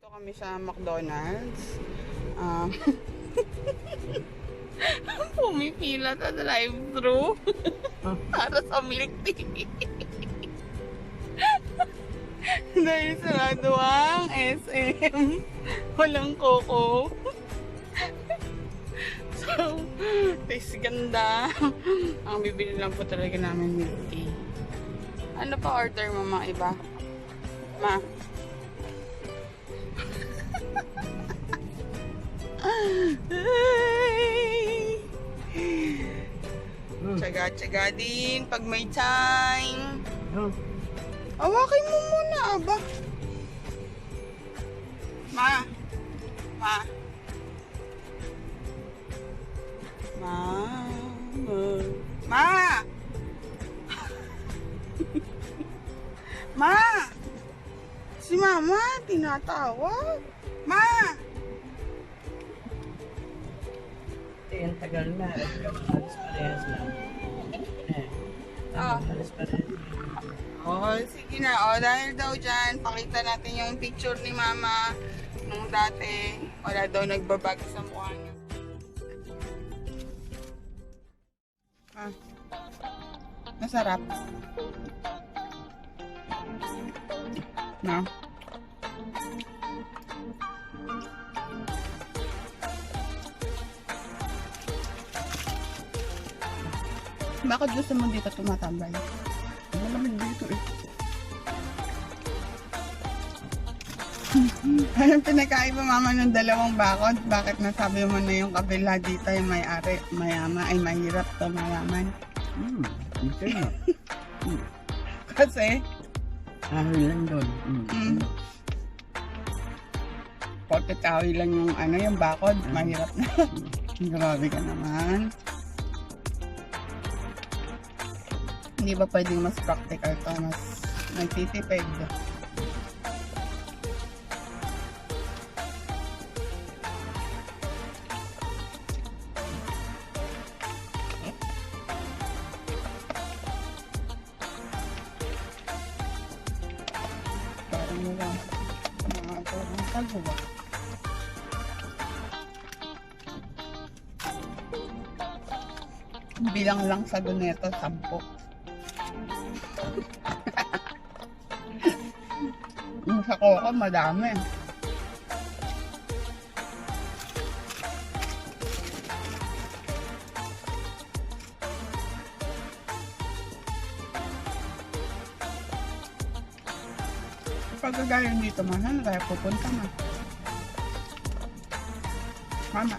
Dito kami sa McDonald's. Pumipila sa drive-thru para sa milk tea. Dahil sarado ang SM. Walang koko. So, taste ganda. Ang bibili lang po talaga namin milk tea. Ano pa order mo mga iba? Ma? Tsaga-tsaga din pag may time. Awakin mo muna, aba. Ma. Ma. Ma. Ma. Ma. Si Mama, tinatawag. Ma. Ang tagal na. Alis parehas lang. Oh. Alis parehas. Oh, sige na. Oh, dahil daw dyan, pakita natin yung picture ni Mama nung dati. Wala daw nagbabago sa mukha niya. Ah. Masarap. No? Bakit gusto mo dito tumatambay? Malamig dito eh. Anong pinakain mo mama ng dalawang bakod? Bakit nasabi mo na yung kabila dito yung may-ari, mayaman, ay mahirap to mayaman? Okay na. Kasi, Kahoy lang doon. porket kahoy lang yung ano, yung bakod, mahirap na. Grabe ka naman. Hindi ba pwedeng mas practical to, mas nagtitipid? Parang wala. Mga parang tagwa. Bilang lang sa doneto, 10. Yung sa coco, madami. Pag gagayon dito, mahal, kaya pupunta na. Mama.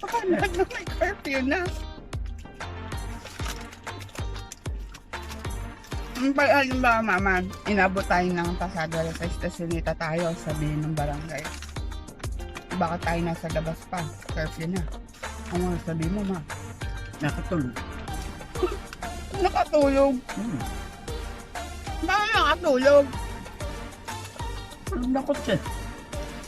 Paano na may curfew na? Alam ba, mama, inabot tayo ng pasado sa estasyonita tayo, sabihin ng barangay. Baka tayo nasa labas pa, curfew na. Ano sabihin mo, ma? Nakatulog. Nakatulog? Bakit nakatulog? Tulog na ko siya.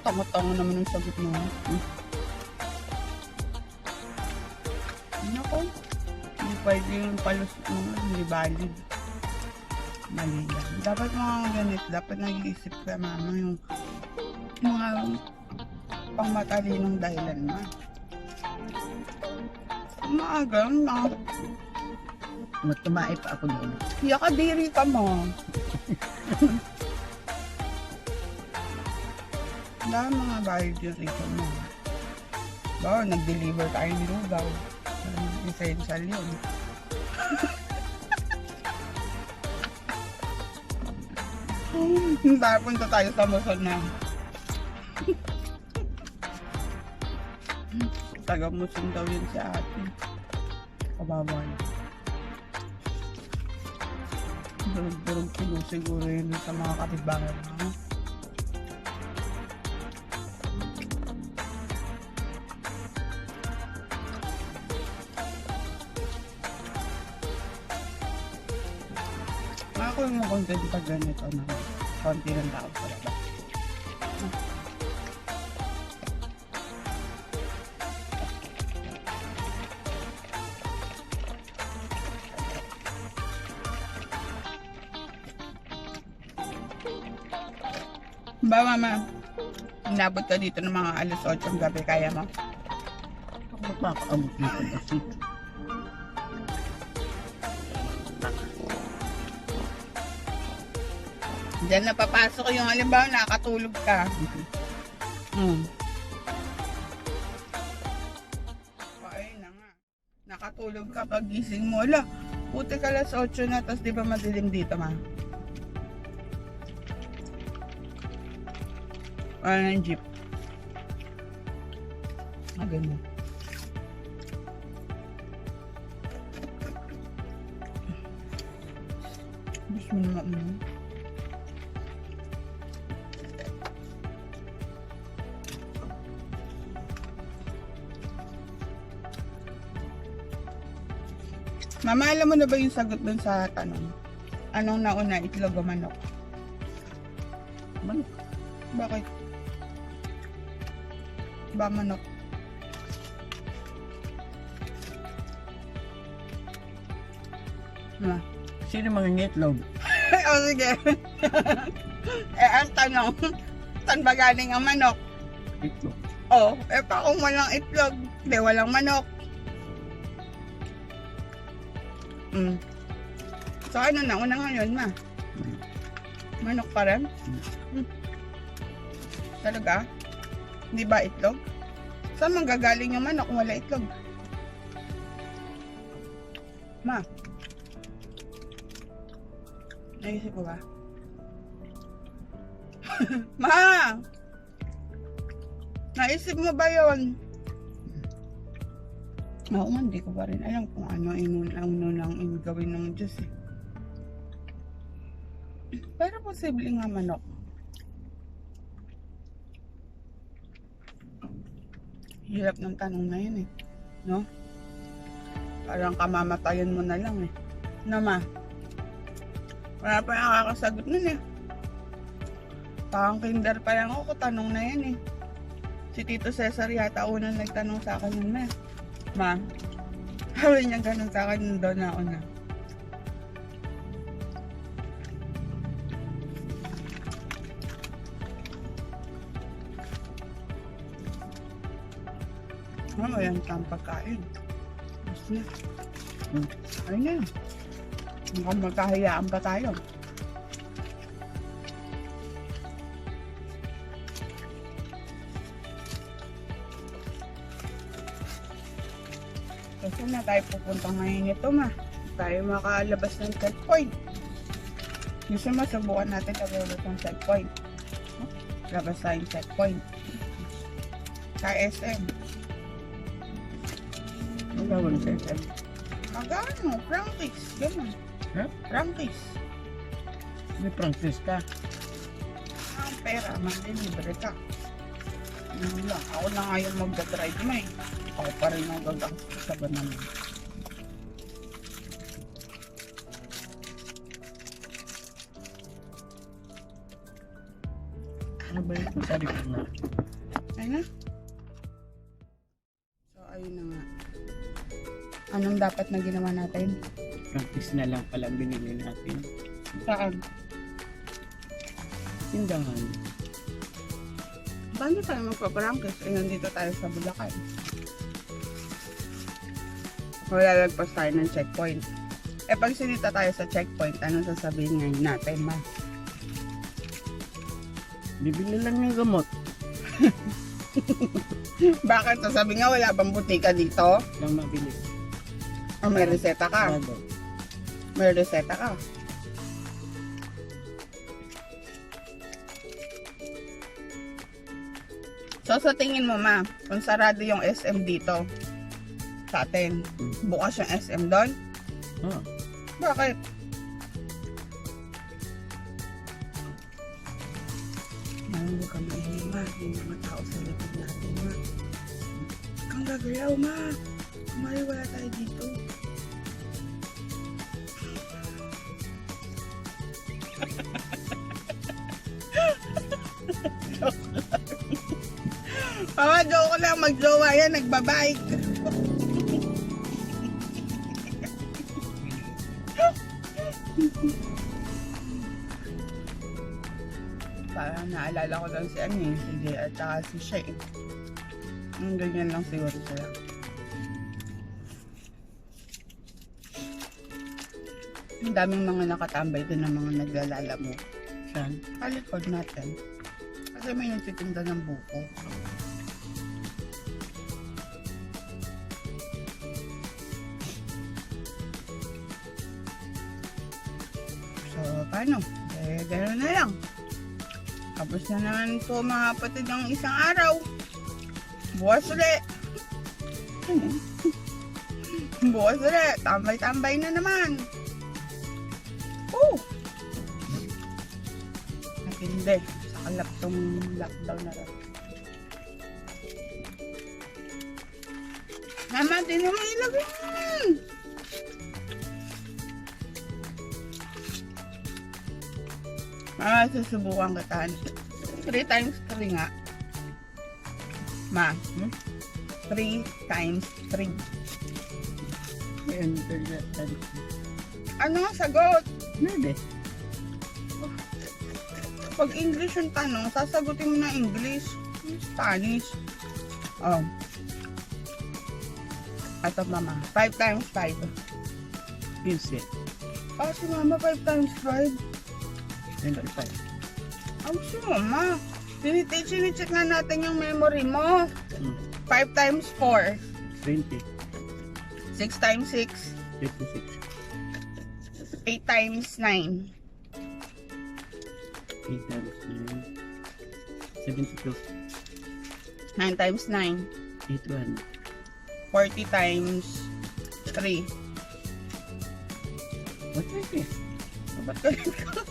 Tango-tango naman ang sagot mo. Nako, hindi pwede yung palos mo, hindi valid. Mali lang. Dapat mga ganito, dapat nag-iisip ka mama yung mga pangmatalinong dahilan mo. Maaga, Matumae pa ako doon. yakadiri ka mo. Dahil mga bayad yung rito mo. Bawa, nag-deliver tayo ng lugaw. Essential yun. Punta tayo sa Luzon na. Taga-Luzon daw yun si ate. Kababay. Durog-durog kilo siguro yun sa mga kapitbahay mo. Ako yung content pag ganito na konti ng tao sa labas. Ba, mama? Inabot ka dito ng mga alas 8 ng gabi. Kaya mo? Ako makakaabot dito kasi. Diyan na papasok yung halimbawa nakatulog ka. Ayun na nga. Nakatulog ka pag gising mo. Ala, puti ka alas 8 na, tapos di ba madilim dito, ma? Ano ng jeep? Maganda. Gusto mo naman. Mama, alam mo na ba yung sagot dun sa tanong? Anong nauna, itlog o manok? Manok. Bakit? Ba manok? Ma? Sino mga ngitlog? O sige. Ang tanong, saan ba galing ang manok? Itlog. Pa kung walang itlog, di walang manok. So ano na, una ngayon, ma? Manok pa rin? Talaga? Hindi ba itlog? Saan manggagaling yung manok kung wala itlog? Ma? Naisip ko ba? Ma! Naisip mo ba yun? Oo, hindi ko pa rin alam kung ano ang gawin ng Diyos eh. Pero posible nga manok. Hirap ng tanong na yun eh. No? Parang kamamatayan mo na lang eh. No, ma? Wala pa yung nakakasagot nun eh. Parang kinder pa lang ako, tanong na yan eh. Si Tito Cesar yata unang nagtanong sa akin yun na. Ma, sabi niya ganun sa akin nung doon na una. Yan ang pagkain. Gusto na. Ayun na. Mukhang magkahayaan pa tayo. Kasi na tayo pupunta ngayon ito, ma. Tayo makalabas ng checkpoint. Gusto mo, subukan natin labas ng checkpoint. Labas tayong checkpoint. Sa SM. Ang gawin sa SM? Magano? Practice. Ganun. Ha? Practice. May practice ka. Ang pera, mandilibre ka. Yun lang. Ako na nga yung magdadrive na eh. Ako pa rin ang gagastos sa banana. Ano ba yung sabi ko na? Ayun na. So, ayun na nga. Anong dapat na ginawa natin? Practice na lang pala binili natin. Saan? Tindahan. Paano tayo magpa-practice? Eh, nandito tayo sa Bulacan. Malalagpas tayo ng checkpoint. Eh, pag sinita tayo sa checkpoint, anong sasabihin ngayon natin, ma? Bibili lang ng gamot. Bakit? Sasabihin nga, wala bang butika dito? Lang mabili. O may reseta ka? Bago. May reseta ka? So, sa tingin mo, ma, kung sarado yung SM dito, sa atin, bukas yung SM doon? Ah, Bakit? Huwag ka maingay, ma. Hindi naman tao sa likod natin, ma. Huwag kang gagalaw, ma. Kumari, wala tayo dito. Joke lang. Mag-jowa yan. Nagbabike. Para naalala ko lang si ano eh, si Jay at saka si Shay. Ganyan lang siguro sila. Ang daming mga nakatambay din ng mga naglalala mo. Saan? Kalikod natin. Kasi may nagtitinda ng buko. So, paano? Eh, gano'n na lang. Tapos na naman po mga kapatid ng isang araw. Bukas ulit. Bukas ulit. Tambay-tambay na naman. Oh! Napindi. Sa kalap tong lockdown na rin. Mama, di naman ilagay mo. Mama, susubukan kita. 3 times 3 nga. Ma, 3 times 3. Ayan, talaga. Ano ang sagot? Nede. Pag English yung tanong, sasagutin mo na English. Spanish. Oh. Ito mama, 5 times 5. 15. Ah, si mama, 5 times 5. 25. Ang si mama. Sinicheck nga natin yung memory mo. 5 times 4. 20. 6 times 6. 56. 8 times 9. 8 times 9. 72. 9 times 9. 81. 40 times 3. What is it? Ba't galit ka?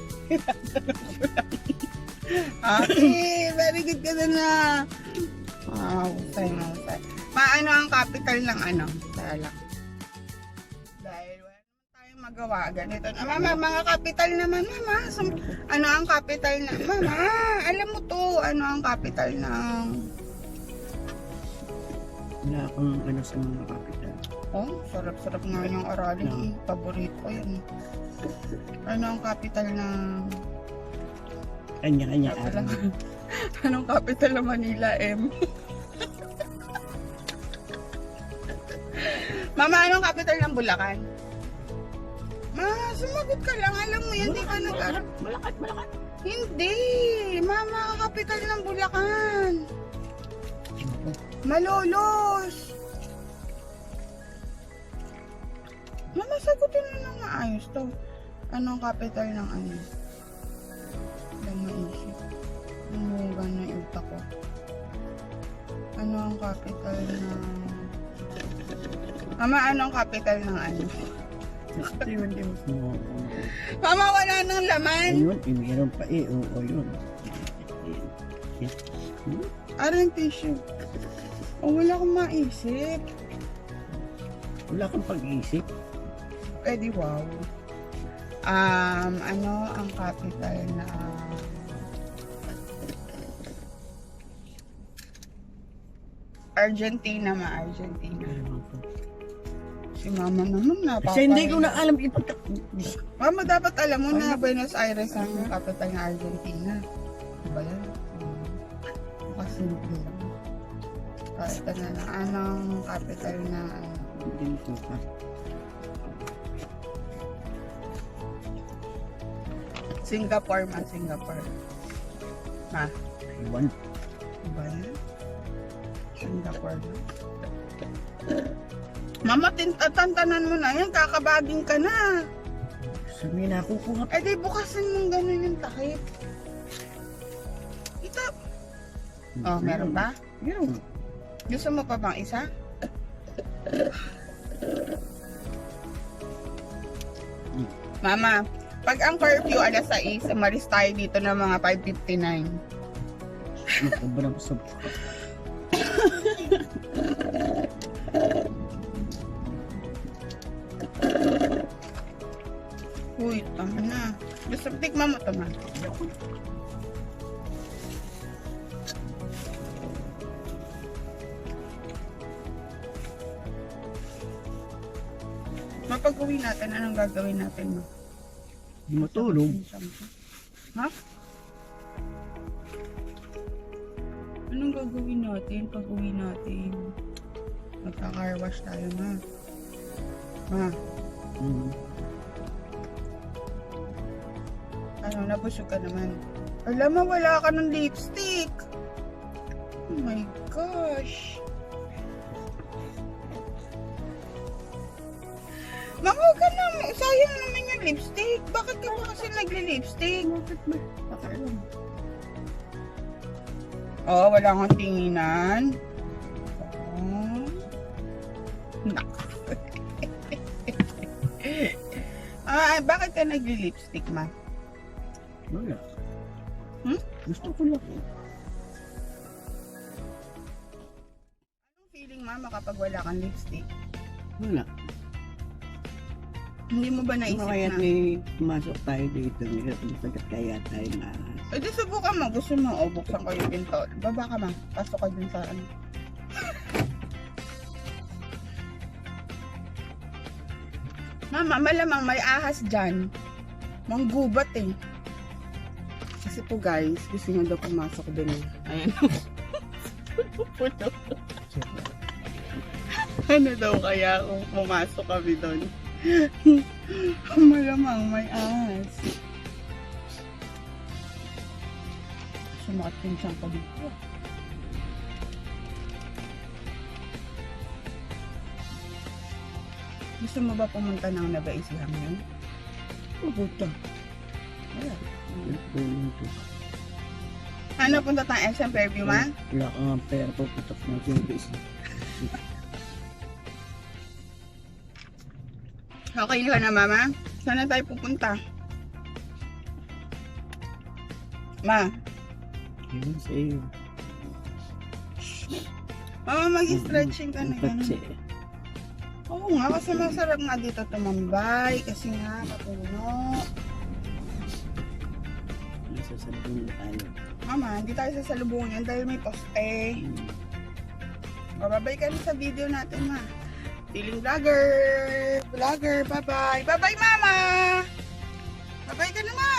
Okay, very good ka na. Husay na husay. Paano ang capital ng ano? Tara lang. Dahil wala naman tayong magawa. Ganito na. Mama, mga capital naman, mama. Ano ang capital na? Mama, alam mo to. Ano ang capital ng... Wala akong ano sa mga kapital. Oh, sarap-sarap nga yung aralin. Paborito ko yan. Ano ang capital ng... Kanya-kanya araw. Anong capital ng Manila, M? Mama, anong capital ng Bulacan? Ma, sumagot ka lang. Alam mo yan, di ka nag-aral. Malakat. Hindi. Mama, capital ng Bulacan. Malolos. Mama, sagutin mo na maayos to. Anong capital ng ano? Lang maisip. Numugan na yung utak ko. Ano ang capital ng... Mama, anong capital ng ano? Mama, wala nang laman. Ayun, meron pa oo yun. Aring tissue. Oh, wala akong maisip. Wala kang pag-iisip. Eh di wow. Ano ang capital na... Argentina, Argentina. Si mama naman napapay. Kasi hindi ko na alam ito. Mama, dapat alam mo na Buenos Aires ang capital ng Argentina. Diba yan? Kasimple lang. Ito na lang. Anong capital na ano? Hindi ko pa. Singapore, Singapore. Ma, Iwan. ba yan? Singapore na. Mama, tantanan mo na yan. Kakabaging ka na. Sabi na ako kung Eh di bukasin mong gano'n yung takip. Ito. Oh, meron ba? Meron. Gusto mo pa bang isa? Mama, pag ang curfew alas 6, umalis tayo dito ng mga 5:59. Sobrang sob. Uy, tama na. Gusto tikman mo ito, ma. Mapag-uwi natin, anong gagawin natin, ma? Di matulog. Ha? Anong gagawin natin pag uwi natin? Magka-car wash tayo, ma. Ma, Mm. ano, nabusog ka naman. Alam mo, wala ka ng lipstick. Oh my gosh. Ma, huwag ka na. Sayang naman yung lipstick. Bakit ka pa kasi nagli-lipstick? Bakit ba? Pakialam. Oh, wala akong tinginan. Oh. Nak. Bakit ka nagli-lipstick, ma? Wala. Hmm? Gusto ko lang. Anong feeling, ma, kapag wala kang lipstick? Wala. Hindi mo ba naisip Kaya na? pumasok tayo dito. Hirap na sagat kaya tayo na. Eh, di subukan mo. Gusto mo, o buksan ko yung pinto. Baba ka, ma. Pasok ka dun sa ano. Mama, malamang may ahas dyan. Manggubat eh. Kasi po guys, gusto niya daw pumasok dun eh. Ayan. Puno. Ano daw kaya kung pumasok kami dun? Malamang may ahas. Sumakit yung siyang ko dito. Gusto mo ba pumunta ng Nagaisihan ngayon? Pupunta. Wala. Pupunta. Ano, punta tayong SM Fairview, ma? Wala ka nga pera puputok na tinipis. Okay ka na, mama? Saan na tayo pupunta? Ma, Yun sa iyo. mama, mag-stretching ka na Patsi. gano'n. Oo nga, kasi masarap nga dito tumambay. Kasi nga, mapuno. Nasa sabon na tayo. Mama, hindi tayo sa salubungan dahil may poste. Babay ka na sa video natin, ma. Feeling vlogger. Vlogger, bye-bye. Bye-bye, mama. Bye-bye ka na, ma.